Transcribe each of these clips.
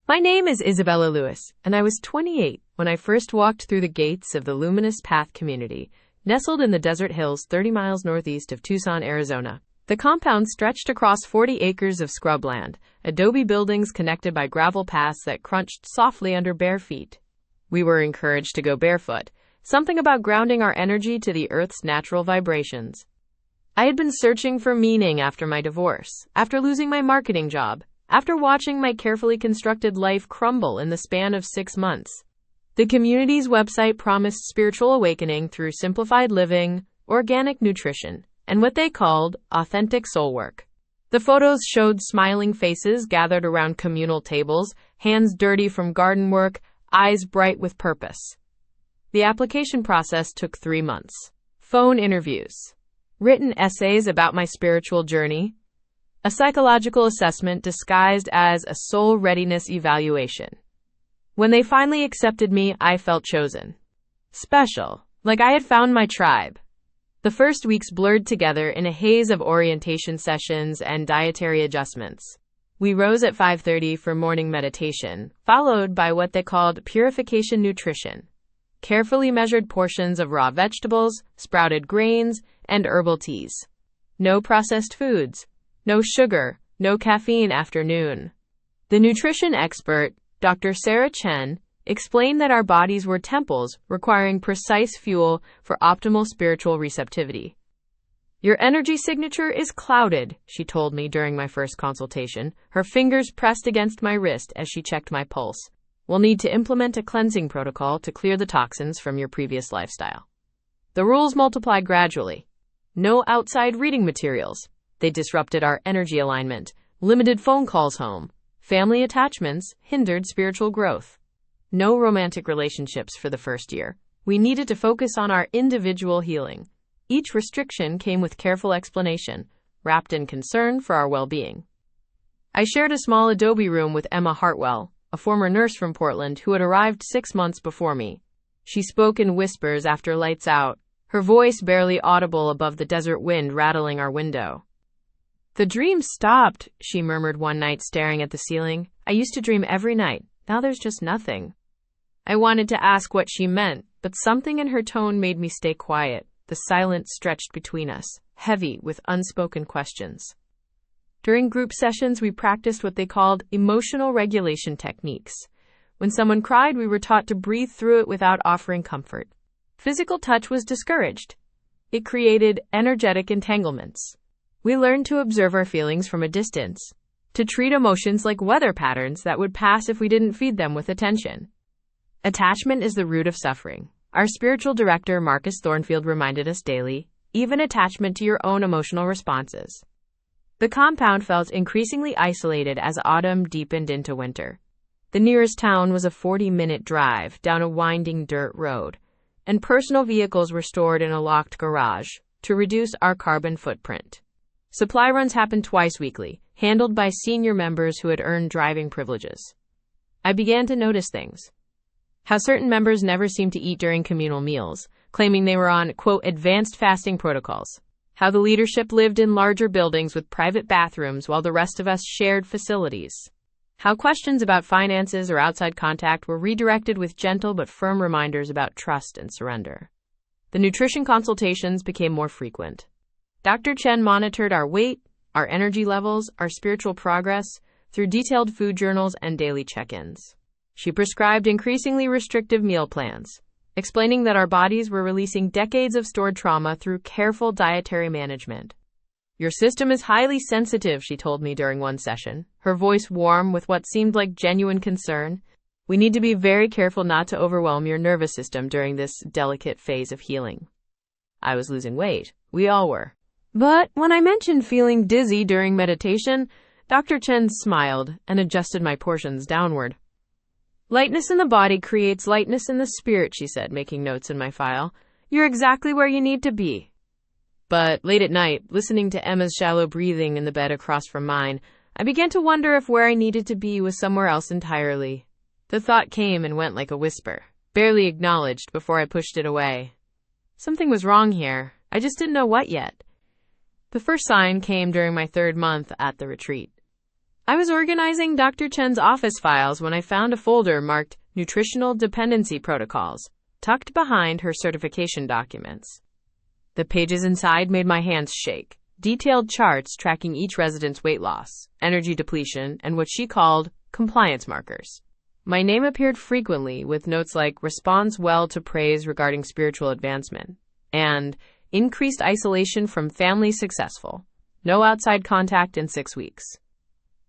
My name is Isabella Lewis, and I was 28 when I first walked through the gates of the Luminous Path community, nestled in the desert hills 30 miles northeast of Tucson, Arizona. The compound stretched across 40 acres of scrubland, adobe buildings connected by gravel paths that crunched softly under bare feet. We were encouraged to go barefoot, something about grounding our energy to the earth's natural vibrations. I had been searching for meaning after my divorce, after losing my marketing job, after watching my carefully constructed life crumble in the span of 6 months. The community's website promised spiritual awakening through simplified living, organic nutrition, and what they called authentic soul work. The photos showed smiling faces gathered around communal tables, hands dirty from garden work, eyes bright with purpose. The application process took 3 months. Phone interviews, written essays about my spiritual journey, a psychological assessment disguised as a soul readiness evaluation. When they finally accepted me, I felt chosen. Special, like I had found my tribe. The first weeks blurred together in a haze of orientation sessions and dietary adjustments. We rose at 5:30 for morning meditation, followed by what they called purification nutrition. Carefully measured portions of raw vegetables, sprouted grains, and herbal teas. No processed foods. No sugar, no caffeine after noon. The nutrition expert, Dr. Sarah Chen, explained that our bodies were temples requiring precise fuel for optimal spiritual receptivity. Your energy signature is clouded, she told me during my first consultation, her fingers pressed against my wrist as she checked my pulse. We'll need to implement a cleansing protocol to clear the toxins from your previous lifestyle. The rules multiplied gradually. No outside reading materials. They disrupted our energy alignment, limited phone calls home. Family attachments hindered spiritual growth. No romantic relationships for the first year. We needed to focus on our individual healing. Each restriction came with careful explanation, wrapped in concern for our well-being. I shared a small adobe room with Emma Hartwell, a former nurse from Portland who had arrived 6 months before me. She spoke in whispers after lights out, her voice barely audible above the desert wind rattling our window. The dream stopped, she murmured one night staring at the ceiling. I used to dream every night. Now there's just nothing. I wanted to ask what she meant, but something in her tone made me stay quiet. The silence stretched between us, heavy with unspoken questions. During group sessions, we practiced what they called emotional regulation techniques. When someone cried, we were taught to breathe through it without offering comfort. Physical touch was discouraged. It created energetic entanglements. We learned to observe our feelings from a distance, to treat emotions like weather patterns that would pass if we didn't feed them with attention. Attachment is the root of suffering. Our spiritual director, Marcus Thornfield, reminded us daily, even attachment to your own emotional responses. The compound felt increasingly isolated as autumn deepened into winter. The nearest town was a 40-minute drive down a winding dirt road, and personal vehicles were stored in a locked garage to reduce our carbon footprint. Supply runs happened twice weekly, handled by senior members who had earned driving privileges. I began to notice things. How certain members never seemed to eat during communal meals, claiming they were on, quote, advanced fasting protocols. How the leadership lived in larger buildings with private bathrooms while the rest of us shared facilities. How questions about finances or outside contact were redirected with gentle but firm reminders about trust and surrender. The nutrition consultations became more frequent. Dr. Chen monitored our weight, our energy levels, our spiritual progress through detailed food journals and daily check-ins. She prescribed increasingly restrictive meal plans, explaining that our bodies were releasing decades of stored trauma through careful dietary management. Your system is highly sensitive, she told me during one session, her voice warm with what seemed like genuine concern. We need to be very careful not to overwhelm your nervous system during this delicate phase of healing. I was losing weight. We all were. But when I mentioned feeling dizzy during meditation, Dr. Chen smiled and adjusted my portions downward. Lightness in the body creates lightness in the spirit, she said, making notes in my file. You're exactly where you need to be. But late at night, listening to Emma's shallow breathing in the bed across from mine, I began to wonder if where I needed to be was somewhere else entirely. The thought came and went like a whisper, barely acknowledged before I pushed it away. Something was wrong here. I just didn't know what yet. The first sign came during my 3rd month at the retreat. I was organizing Dr. Chen's office files when I found a folder marked Nutritional Dependency Protocols, tucked behind her certification documents. The pages inside made my hands shake. Detailed charts tracking each resident's weight loss, energy depletion, and what she called compliance markers. My name appeared frequently with notes like responds well to praise regarding spiritual advancement and increased isolation from family successful. No outside contact in 6 weeks.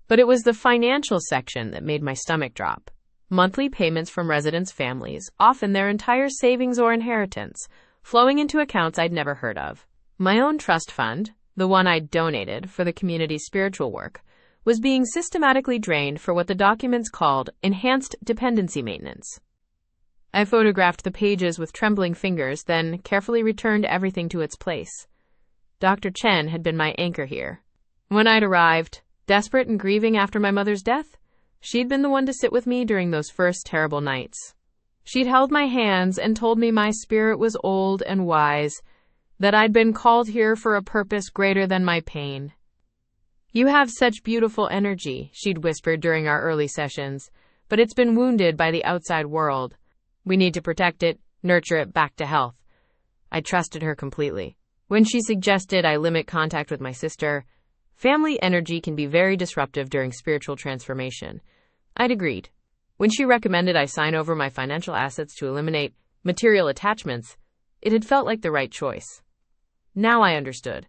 But it was the financial section that made my stomach drop. Monthly payments from residents' families, often their entire savings or inheritance, flowing into accounts I'd never heard of. My own trust fund, the one I'd donated for the community's spiritual work, was being systematically drained for what the documents called enhanced dependency maintenance. I photographed the pages with trembling fingers, then carefully returned everything to its place. Dr. Chen had been my anchor here. When I'd arrived, desperate and grieving after my mother's death, she'd been the one to sit with me during those first terrible nights. She'd held my hands and told me my spirit was old and wise, that I'd been called here for a purpose greater than my pain. You have such beautiful energy, she'd whispered during our early sessions, but it's been wounded by the outside world. We need to protect it, nurture it back to health. I trusted her completely. When she suggested I limit contact with my sister, family energy can be very disruptive during spiritual transformation, I'd agreed. When she recommended I sign over my financial assets to eliminate material attachments, it had felt like the right choice. Now I understood.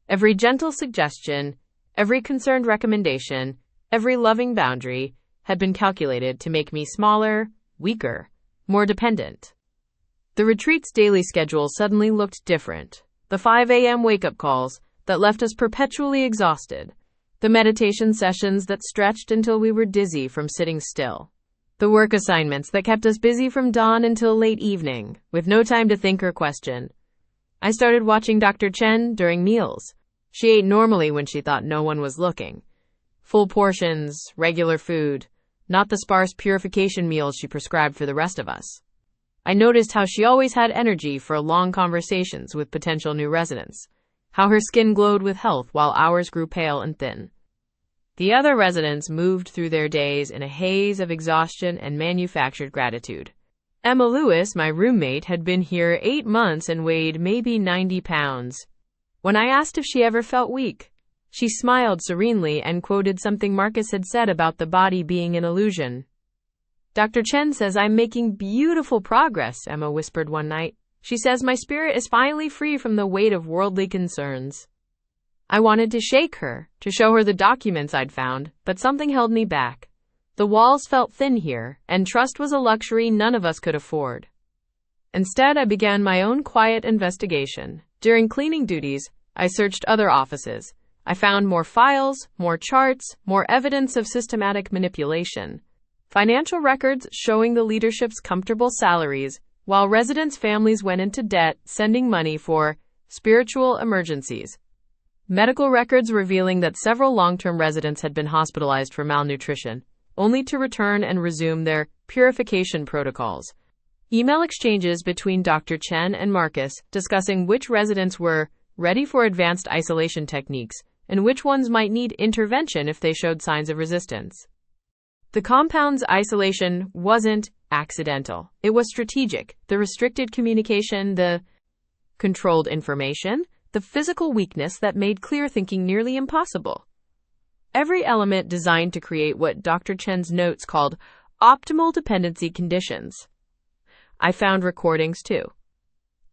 Every gentle suggestion, every concerned recommendation, every loving boundary had been calculated to make me smaller, weaker, more dependent. The retreat's daily schedule suddenly looked different. The 5 a.m. wake-up calls that left us perpetually exhausted. The meditation sessions that stretched until we were dizzy from sitting still. The work assignments that kept us busy from dawn until late evening, with no time to think or question. I started watching Dr. Chen during meals. She ate normally when she thought no one was looking. Full portions, regular food, not the sparse purification meals she prescribed for the rest of us. I noticed how she always had energy for long conversations with potential new residents, how her skin glowed with health while ours grew pale and thin. The other residents moved through their days in a haze of exhaustion and manufactured gratitude. Emma Lewis, my roommate, had been here 8 months and weighed maybe 90 pounds. When I asked if she ever felt weak, she smiled serenely and quoted something Marcus had said about the body being an illusion. Dr. Chen says I'm making beautiful progress, Emma whispered one night. She says my spirit is finally free from the weight of worldly concerns. I wanted to shake her, to show her the documents I'd found, but something held me back. The walls felt thin here, and trust was a luxury none of us could afford. Instead, I began my own quiet investigation. During cleaning duties, I searched other offices. I found more files, more charts, more evidence of systematic manipulation. Financial records showing the leadership's comfortable salaries, while residents' families went into debt, sending money for spiritual emergencies. Medical records revealing that several long-term residents had been hospitalized for malnutrition, only to return and resume their purification protocols. Email exchanges between Dr. Chen and Marcus discussing which residents were ready for advanced isolation techniques and which ones might need intervention if they showed signs of resistance. The compound's isolation wasn't accidental. It was strategic. The restricted communication, the controlled information, the physical weakness that made clear thinking nearly impossible. Every element designed to create what Dr. Chen's notes called optimal dependency conditions. I found recordings too.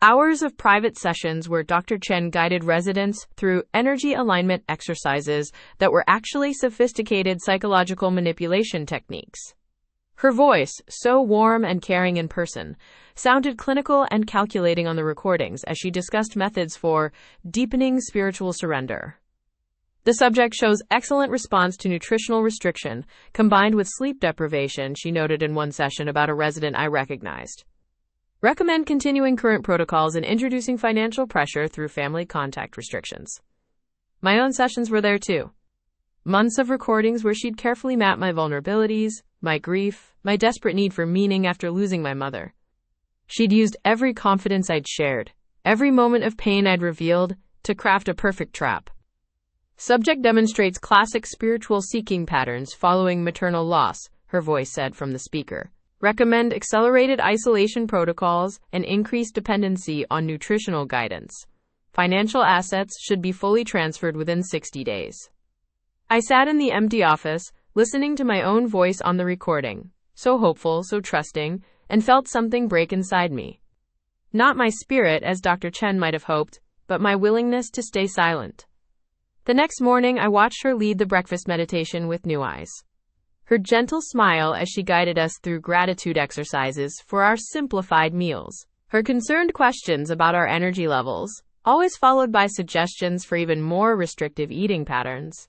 Hours of private sessions where Dr. Chen guided residents through energy alignment exercises that were actually sophisticated psychological manipulation techniques. Her voice, so warm and caring in person, sounded clinical and calculating on the recordings as she discussed methods for deepening spiritual surrender. The subject shows excellent response to nutritional restriction, combined with sleep deprivation, she noted in one session about a resident I recognized. Recommend continuing current protocols and introducing financial pressure through family contact restrictions. My own sessions were there too. Months of recordings where she'd carefully map my vulnerabilities, my grief, my desperate need for meaning after losing my mother. She'd used every confidence I'd shared, every moment of pain I'd revealed, to craft a perfect trap. Subject demonstrates classic spiritual seeking patterns following maternal loss, her voice said from the speaker. Recommend accelerated isolation protocols and increased dependency on nutritional guidance. Financial assets should be fully transferred within 60 days. I sat in the empty office, listening to my own voice on the recording, so hopeful, so trusting, and felt something break inside me. Not my spirit, as Dr. Chen might have hoped, but my willingness to stay silent. The next morning, I watched her lead the breakfast meditation with new eyes. Her gentle smile as she guided us through gratitude exercises for our simplified meals. Her concerned questions about our energy levels, always followed by suggestions for even more restrictive eating patterns.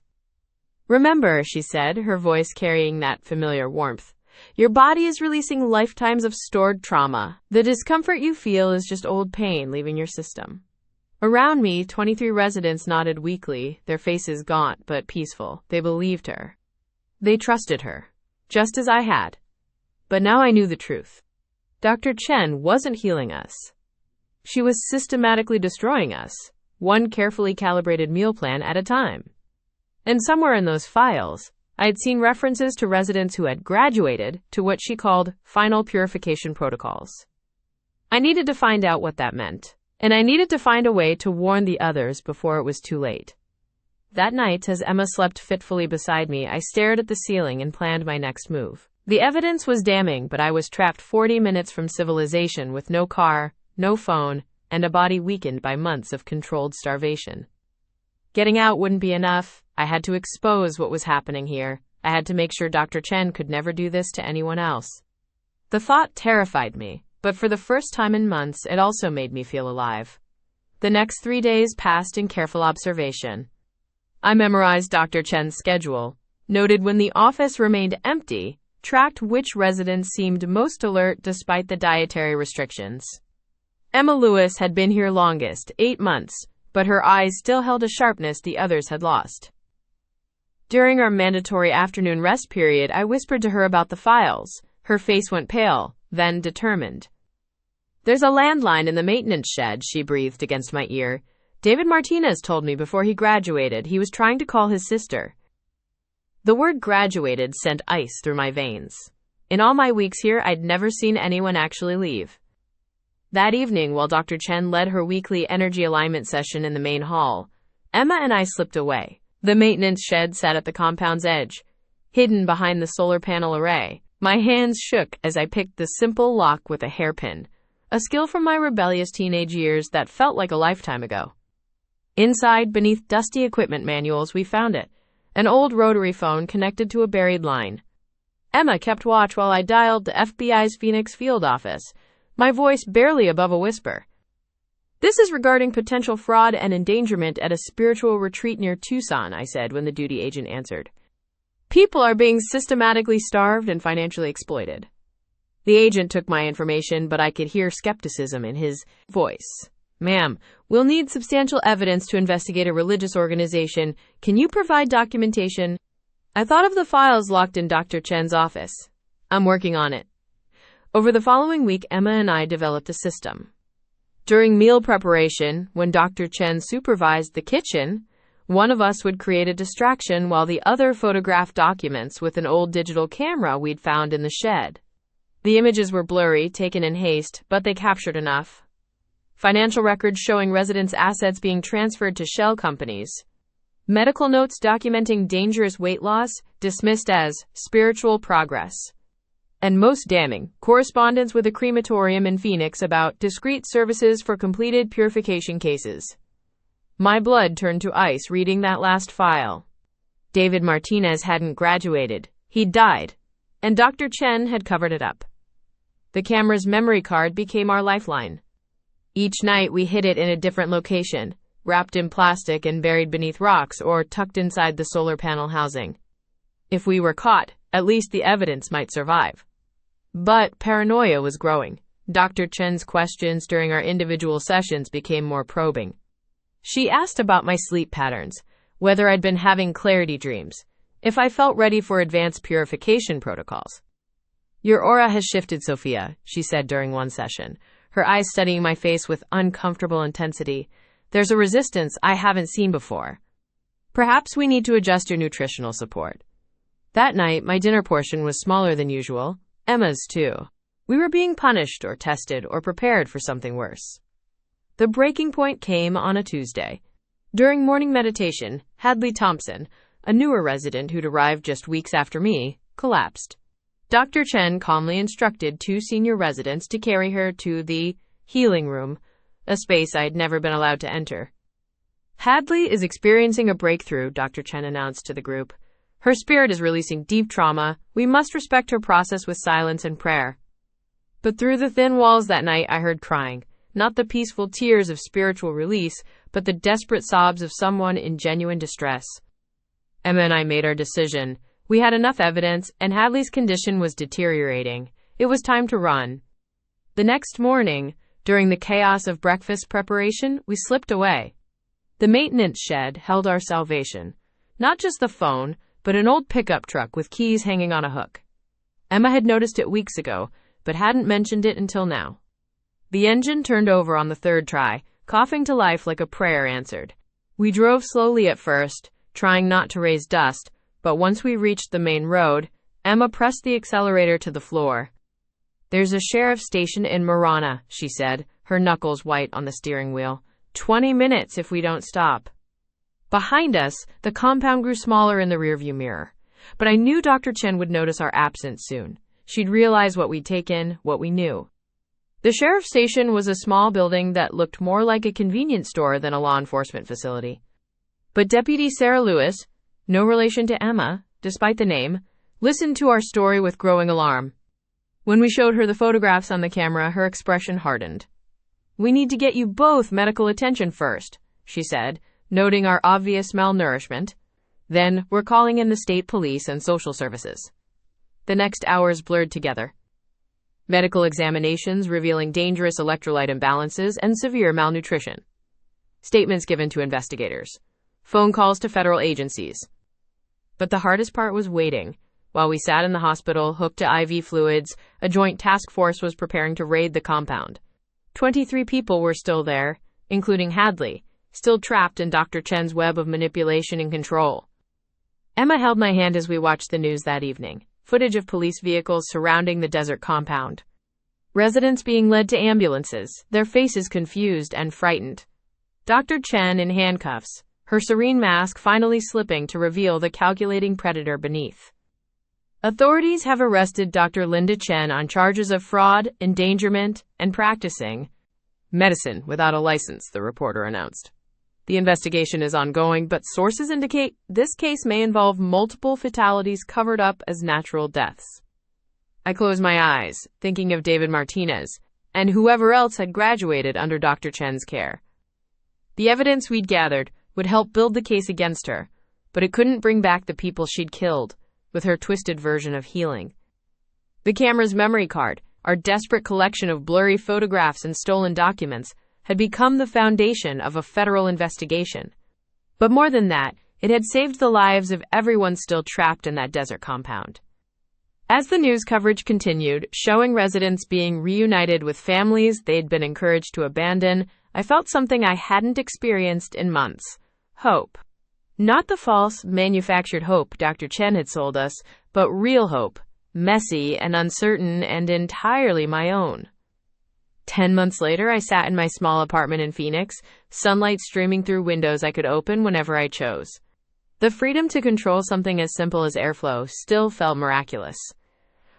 Remember, she said, her voice carrying that familiar warmth, your body is releasing lifetimes of stored trauma. The discomfort you feel is just old pain leaving your system. Around me, 23 residents nodded weakly, their faces gaunt but peaceful. They believed her. They trusted her, just as I had. But now I knew the truth. Dr. Chen wasn't healing us. She was systematically destroying us, one carefully calibrated meal plan at a time. And somewhere in those files, I had seen references to residents who had graduated to what she called final purification protocols. I needed to find out what that meant, and I needed to find a way to warn the others before it was too late. That night, as Emma slept fitfully beside me, I stared at the ceiling and planned my next move. The evidence was damning, but I was trapped 40 minutes from civilization with no car, no phone, and a body weakened by months of controlled starvation. Getting out wouldn't be enough. I had to expose what was happening here. I had to make sure Dr. Chen could never do this to anyone else. The thought terrified me, but for the first time in months, it also made me feel alive. The next 3 days passed in careful observation. I memorized Dr. Chen's schedule, noted when the office remained empty, tracked which residents seemed most alert despite the dietary restrictions. Emma Lewis had been here longest, 8 months, but her eyes still held a sharpness the others had lost. During our mandatory afternoon rest period, I whispered to her about the files. Her face went pale, then determined. There's a landline in the maintenance shed, she breathed against my ear. David Martinez told me before he graduated he was trying to call his sister. The word graduated sent ice through my veins. In all my weeks here, I'd never seen anyone actually leave. That evening, while Dr. Chen led her weekly energy alignment session in the main hall, Emma and I slipped away. The maintenance shed sat at the compound's edge, hidden behind the solar panel array. My hands shook as I picked the simple lock with a hairpin, a skill from my rebellious teenage years that felt like a lifetime ago. Inside, beneath dusty equipment manuals, we found it, an old rotary phone connected to a buried line. Emma kept watch while I dialed the FBI's Phoenix field office, my voice barely above a whisper. This is regarding potential fraud and endangerment at a spiritual retreat near Tucson, I said when the duty agent answered. People are being systematically starved and financially exploited. The agent took my information, but I could hear skepticism in his voice. Ma'am, we'll need substantial evidence to investigate a religious organization. Can you provide documentation? I thought of the files locked in Dr. Chen's office. I'm working on it. Over the following week, Emma and I developed a system. During meal preparation, when Dr. Chen supervised the kitchen, one of us would create a distraction while the other photographed documents with an old digital camera we'd found in the shed. The images were blurry, taken in haste, but they captured enough. Financial records showing residents' assets being transferred to shell companies. Medical notes documenting dangerous weight loss, dismissed as spiritual progress. And most damning, correspondence with a crematorium in Phoenix about discreet services for completed purification cases. My blood turned to ice reading that last file. David Martinez hadn't graduated. He'd died. And Dr. Chen had covered it up. The camera's memory card became our lifeline. Each night we hid it in a different location, wrapped in plastic and buried beneath rocks or tucked inside the solar panel housing. If we were caught, at least the evidence might survive. But paranoia was growing. Dr. Chen's questions during our individual sessions became more probing. She asked about my sleep patterns, whether I'd been having clarity dreams, if I felt ready for advanced purification protocols. Your aura has shifted, Sophia, she said during one session, her eyes studying my face with uncomfortable intensity. There's a resistance I haven't seen before. Perhaps we need to adjust your nutritional support. That night, my dinner portion was smaller than usual. Emma's too. We were being punished or tested or prepared for something worse. The breaking point came on a Tuesday. During morning meditation, Hadley Thompson, a newer resident who'd arrived just weeks after me, collapsed. Dr. Chen calmly instructed 2 senior residents to carry her to the healing room, a space I'd never been allowed to enter. Hadley is experiencing a breakthrough, Dr. Chen announced to the group. Her spirit is releasing deep trauma. We must respect her process with silence and prayer. But through the thin walls that night, I heard crying. Not the peaceful tears of spiritual release, but the desperate sobs of someone in genuine distress. Emma and I made our decision. We had enough evidence, and Hadley's condition was deteriorating. It was time to run. The next morning, during the chaos of breakfast preparation, we slipped away. The maintenance shed held our salvation. Not just the phone, but an old pickup truck with keys hanging on a hook. Emma had noticed it weeks ago, but hadn't mentioned it until now. The engine turned over on the 3rd try, coughing to life like a prayer answered. We drove slowly at first, trying not to raise dust, but once we reached the main road, Emma pressed the accelerator to the floor. There's a sheriff's station in Marana, she said, her knuckles white on the steering wheel. 20 minutes if we don't stop. Behind us, the compound grew smaller in the rearview mirror. But I knew Dr. Chen would notice our absence soon. She'd realize what we'd taken, what we knew. The sheriff's station was a small building that looked more like a convenience store than a law enforcement facility. But Deputy Sarah Lewis, no relation to Emma, despite the name, listened to our story with growing alarm. When we showed her the photographs on the camera, her expression hardened. We need to get you both medical attention first, she said, noting our obvious malnourishment. Then, we're calling in the state police and social services. The next hours blurred together. Medical examinations revealing dangerous electrolyte imbalances and severe malnutrition. Statements given to investigators. Phone calls to federal agencies. But the hardest part was waiting. While we sat in the hospital, hooked to IV fluids, a joint task force was preparing to raid the compound. 23 people were still there, including Hadley, still trapped in Dr. Chen's web of manipulation and control. Emma held my hand as we watched the news that evening. Footage of police vehicles surrounding the desert compound. Residents being led to ambulances, their faces confused and frightened. Dr. Chen in handcuffs, her serene mask finally slipping to reveal the calculating predator beneath. Authorities have arrested Dr. Linda Chen on charges of fraud, endangerment, and practicing medicine without a license, the reporter announced. The investigation is ongoing, but sources indicate this case may involve multiple fatalities covered up as natural deaths. I closed my eyes, thinking of David Martinez, and whoever else had graduated under Dr. Chen's care. The evidence we'd gathered would help build the case against her, but it couldn't bring back the people she'd killed, with her twisted version of healing. The camera's memory card, our desperate collection of blurry photographs and stolen documents, had become the foundation of a federal investigation. But more than that, it had saved the lives of everyone still trapped in that desert compound. As the news coverage continued, showing residents being reunited with families they'd been encouraged to abandon, I felt something I hadn't experienced in months. Hope. Not the false, manufactured hope Dr. Chen had sold us, but real hope, messy and uncertain and entirely my own. 10 months later, I sat in my small apartment in Phoenix, sunlight streaming through windows I could open whenever I chose. The freedom to control something as simple as airflow still felt miraculous.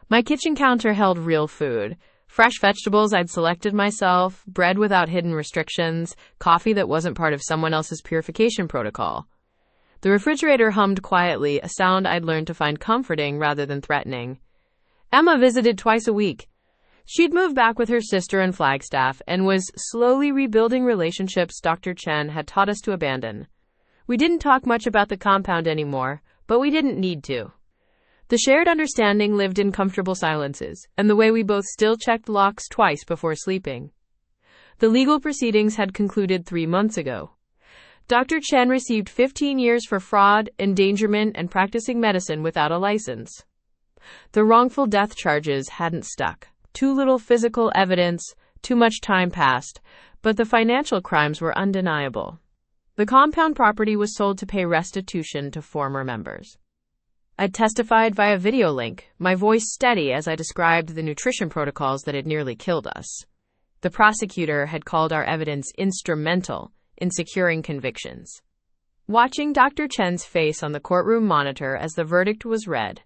My kitchen counter held real food, fresh vegetables I'd selected myself, bread without hidden restrictions, coffee that wasn't part of someone else's purification protocol. The refrigerator hummed quietly, a sound I'd learned to find comforting rather than threatening. Emma visited twice a week. She'd moved back with her sister in Flagstaff and was slowly rebuilding relationships Dr. Chen had taught us to abandon. We didn't talk much about the compound anymore, but we didn't need to. The shared understanding lived in comfortable silences, and the way we both still checked locks twice before sleeping. The legal proceedings had concluded 3 months ago. Dr. Chen received 15 years for fraud, endangerment, and practicing medicine without a license. The wrongful death charges hadn't stuck. Too little physical evidence, too much time passed, but the financial crimes were undeniable. The compound property was sold to pay restitution to former members. I testified via video link, my voice steady as I described the nutrition protocols that had nearly killed us. The prosecutor had called our evidence instrumental in securing convictions. Watching Dr. Chen's face on the courtroom monitor as the verdict was read,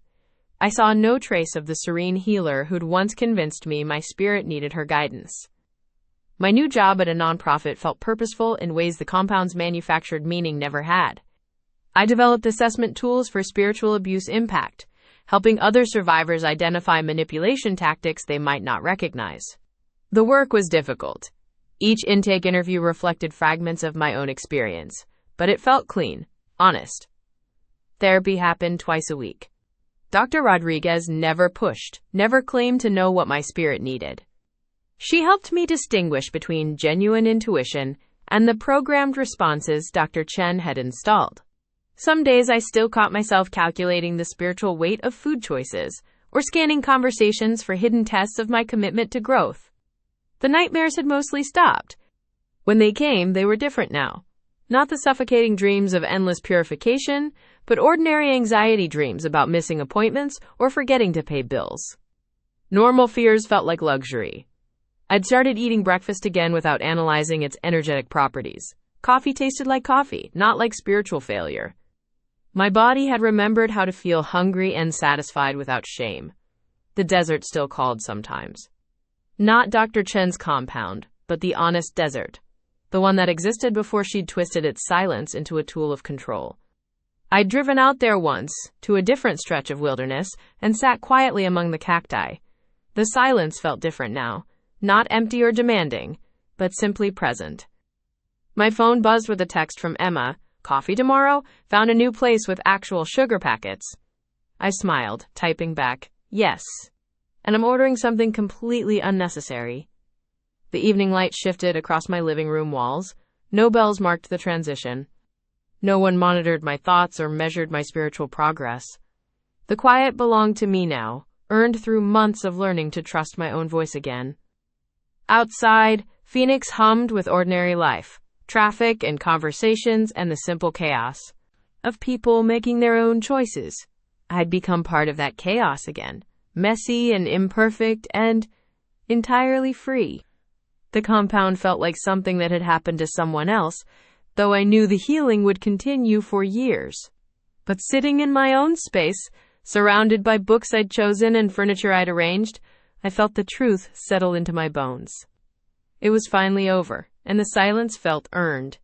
I saw no trace of the serene healer who'd once convinced me my spirit needed her guidance. My new job at a nonprofit felt purposeful in ways the compound's manufactured meaning never had. I developed assessment tools for spiritual abuse impact, helping other survivors identify manipulation tactics they might not recognize. The work was difficult. Each intake interview reflected fragments of my own experience, but it felt clean, honest. Therapy happened twice a week. Dr. Rodriguez never pushed, never claimed to know what my spirit needed. She helped me distinguish between genuine intuition and the programmed responses Dr. Chen had installed. Some days I still caught myself calculating the spiritual weight of food choices or scanning conversations for hidden tests of my commitment to growth. The nightmares had mostly stopped. When they came, they were different now. Not the suffocating dreams of endless purification, but ordinary anxiety dreams about missing appointments or forgetting to pay bills. Normal fears felt like luxury. I'd started eating breakfast again without analyzing its energetic properties. Coffee tasted like coffee, not like spiritual failure. My body had remembered how to feel hungry and satisfied without shame. The desert still called sometimes. Not Dr. Chen's compound, but the honest desert. The one that existed before she'd twisted its silence into a tool of control. I'd driven out there once, to a different stretch of wilderness, and sat quietly among the cacti. The silence felt different now, not empty or demanding, but simply present. My phone buzzed with a text from Emma. Coffee tomorrow? Found a new place with actual sugar packets. I smiled, typing back, yes. And I'm ordering something completely unnecessary. The evening light shifted across my living room walls. No bells marked the transition. No one monitored my thoughts or measured my spiritual progress. The quiet belonged to me now, earned through months of learning to trust my own voice again. Outside, Phoenix hummed with ordinary life. Traffic and conversations and the simple chaos of people making their own choices. I'd become part of that chaos again, messy and imperfect and entirely free. The compound felt like something that had happened to someone else, though I knew the healing would continue for years. But sitting in my own space, surrounded by books I'd chosen and furniture I'd arranged, I felt the truth settle into my bones. It was finally over, and the silence felt earned.